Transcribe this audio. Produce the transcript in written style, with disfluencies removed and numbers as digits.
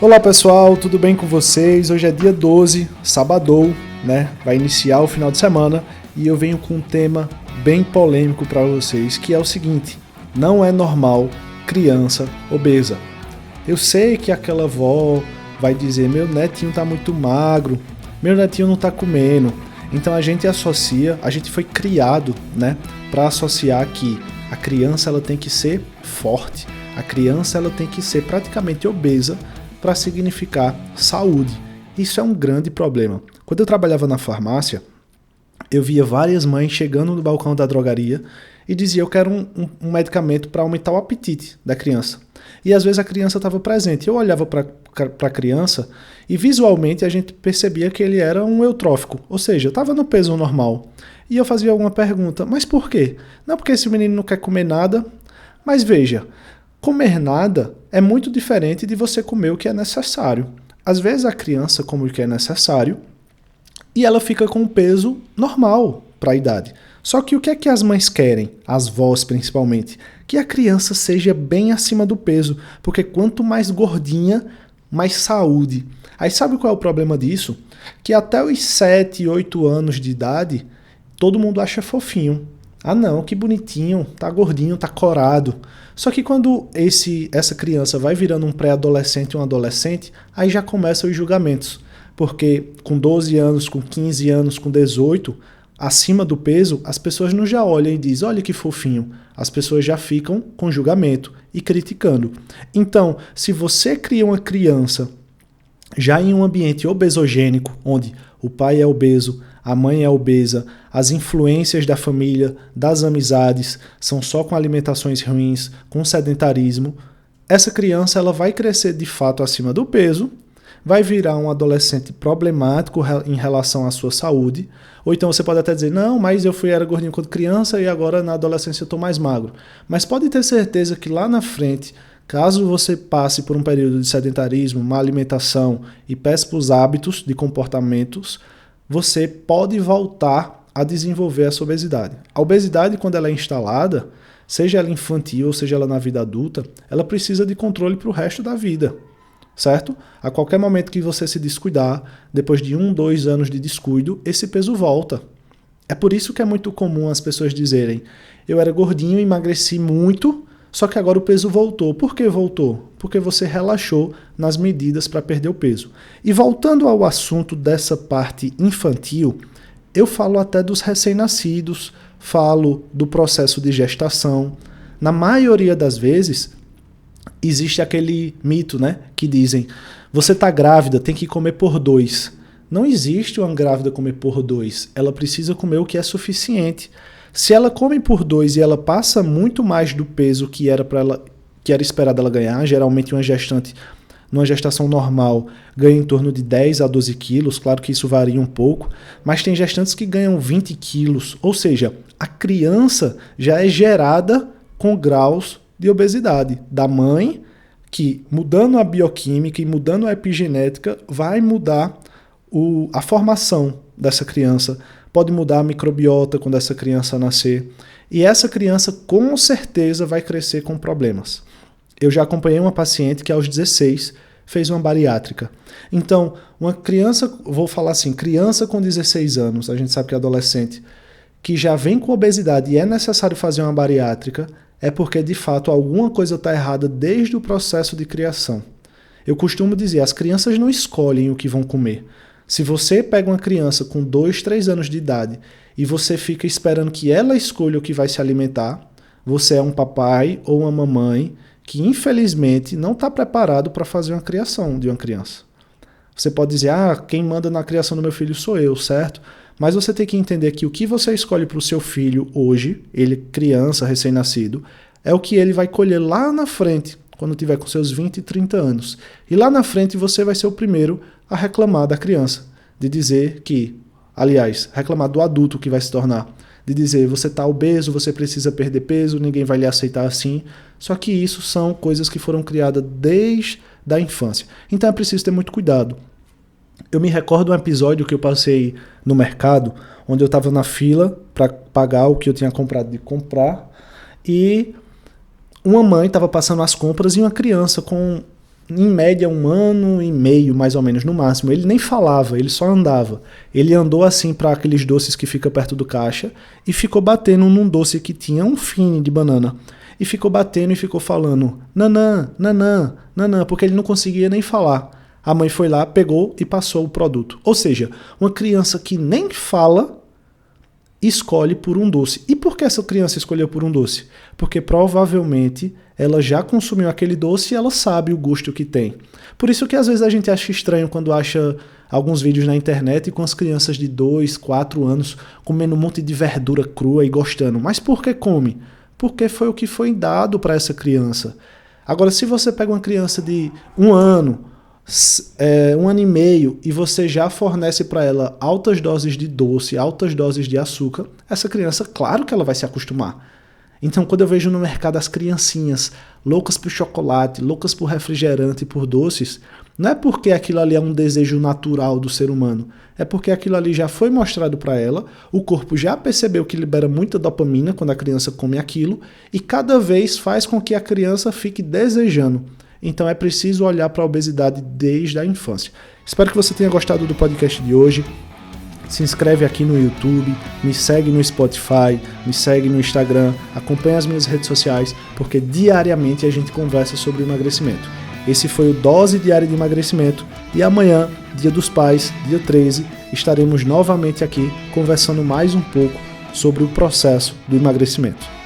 Olá pessoal, tudo bem com vocês? Hoje é dia 12, sabadou, né? Vai iniciar o final de semana e eu venho com um tema bem polêmico para vocês, que é o seguinte: não é normal criança obesa. Eu sei que aquela avó vai dizer: meu netinho tá muito magro, meu netinho não tá comendo. Então a gente foi criado, né, para associar que a criança ela tem que ser forte, a criança ela tem que ser praticamente obesa para significar saúde. Isso é um grande problema. Quando eu trabalhava na farmácia, eu via várias mães chegando no balcão da drogaria e diziam: eu quero um medicamento para aumentar o apetite da criança. E às vezes a criança estava presente. Eu olhava para a criança e visualmente a gente percebia que ele era um eutrófico, ou seja, estava no peso normal. E eu fazia alguma pergunta: mas por quê? Não, porque esse menino não quer comer nada. Mas veja, comer nada é muito diferente de você comer o que é necessário. Às vezes a criança come o que é necessário e ela fica com um peso normal para a idade. Só que o que é que as mães querem, as vós principalmente? Que a criança seja bem acima do peso, porque quanto mais gordinha, mais saúde. Aí sabe qual é o problema disso? Que até os 7, 8 anos de idade, todo mundo acha fofinho. Ah não, que bonitinho, tá gordinho, tá corado. Só que quando essa criança vai virando um pré-adolescente, um adolescente, aí já começam os julgamentos. Porque com 12 anos, com 15 anos, com 18, acima do peso, as pessoas não já olham e dizem: olha que fofinho. As pessoas já ficam com julgamento e criticando. Então, se você cria uma criança já em um ambiente obesogênico, onde o pai é obeso, a mãe é obesa, as influências da família, das amizades, são só com alimentações ruins, com sedentarismo, essa criança ela vai crescer de fato acima do peso, vai virar um adolescente problemático em relação à sua saúde, ou então você pode até dizer: não, mas era gordinho quando criança e agora na adolescência eu estou mais magro. Mas pode ter certeza que lá na frente, caso você passe por um período de sedentarismo, má alimentação e péssimos hábitos de comportamentos, você pode voltar a desenvolver essa obesidade. A obesidade, quando ela é instalada, seja ela infantil ou seja ela na vida adulta, ela precisa de controle para o resto da vida, certo? A qualquer momento que você se descuidar, depois de 1, 2 anos de descuido, esse peso volta. É por isso que é muito comum as pessoas dizerem: eu era gordinho, emagreci muito, só que agora o peso voltou. Por que voltou? Porque você relaxou nas medidas para perder o peso. E voltando ao assunto dessa parte infantil, eu falo até dos recém-nascidos, falo do processo de gestação. Na maioria das vezes, existe aquele mito, né, que dizem: você está grávida, tem que comer por 2. Não existe uma grávida comer por 2. Ela precisa comer o que é suficiente. Se ela come por 2 e ela passa muito mais do peso que era esperado ela ganhar, geralmente uma gestante, numa gestação normal, ganha em torno de 10 a 12 quilos, claro que isso varia um pouco, mas tem gestantes que ganham 20 quilos, ou seja, a criança já é gerada com graus de obesidade da mãe, que mudando a bioquímica e mudando a epigenética, vai mudar a formação dessa criança, pode mudar a microbiota quando essa criança nascer. E essa criança com certeza vai crescer com problemas. Eu já acompanhei uma paciente que aos 16 fez uma bariátrica. Então, uma criança, vou falar assim, criança com 16 anos, a gente sabe que é adolescente, que já vem com obesidade e é necessário fazer uma bariátrica, é porque de fato alguma coisa está errada desde o processo de criação. Eu costumo dizer: as crianças não escolhem o que vão comer. Se você pega uma criança com 2, 3 anos de idade e você fica esperando que ela escolha o que vai se alimentar, você é um papai ou uma mamãe que infelizmente não está preparado para fazer uma criação de uma criança. Você pode dizer: quem manda na criação do meu filho sou eu, certo? Mas você tem que entender que o que você escolhe para o seu filho hoje, ele criança, recém-nascido, é o que ele vai colher lá na frente, quando tiver com seus 20 e 30 anos. E lá na frente você vai ser o primeiro a reclamar da criança, de dizer que, aliás, reclamar do adulto que vai se tornar, de dizer: você está obeso, você precisa perder peso, ninguém vai lhe aceitar assim. Só que isso são coisas que foram criadas desde a infância. Então é preciso ter muito cuidado. Eu me recordo um episódio que eu passei no mercado, onde eu estava na fila para pagar o que eu tinha comprado de comprar, e uma mãe estava passando as compras e uma criança com em média 1 ano e meio, mais ou menos, no máximo. Ele nem falava, ele só andava. Ele andou assim para aqueles doces que fica perto do caixa e ficou batendo num doce que tinha um fine de banana. E ficou batendo e ficou falando nanã, nanã, nanã, porque ele não conseguia nem falar. A mãe foi lá, pegou e passou o produto. Ou seja, uma criança que nem fala escolhe por um doce. E por que essa criança escolheu por um doce? Porque provavelmente ela já consumiu aquele doce e ela sabe o gosto que tem. Por isso que às vezes a gente acha estranho quando acha alguns vídeos na internet com as crianças de 2, 4 anos comendo um monte de verdura crua e gostando. Mas por que come? Porque foi o que foi dado para essa criança. Agora, se você pega uma criança de 1 ano, 1 ano e meio, e você já fornece para ela altas doses de doce, altas doses de açúcar, essa criança, claro que ela vai se acostumar. Então, quando eu vejo no mercado as criancinhas loucas por chocolate, loucas por refrigerante, por doces, não é porque aquilo ali é um desejo natural do ser humano, é porque aquilo ali já foi mostrado para ela, o corpo já percebeu que libera muita dopamina quando a criança come aquilo, e cada vez faz com que a criança fique desejando. Então é preciso olhar para a obesidade desde a infância. Espero que você tenha gostado do podcast de hoje. Se inscreve aqui no YouTube, me segue no Spotify, me segue no Instagram, acompanha as minhas redes sociais, porque diariamente a gente conversa sobre emagrecimento. Esse foi o Dose Diária de Emagrecimento e amanhã, Dia dos Pais, dia 13, estaremos novamente aqui conversando mais um pouco sobre o processo do emagrecimento.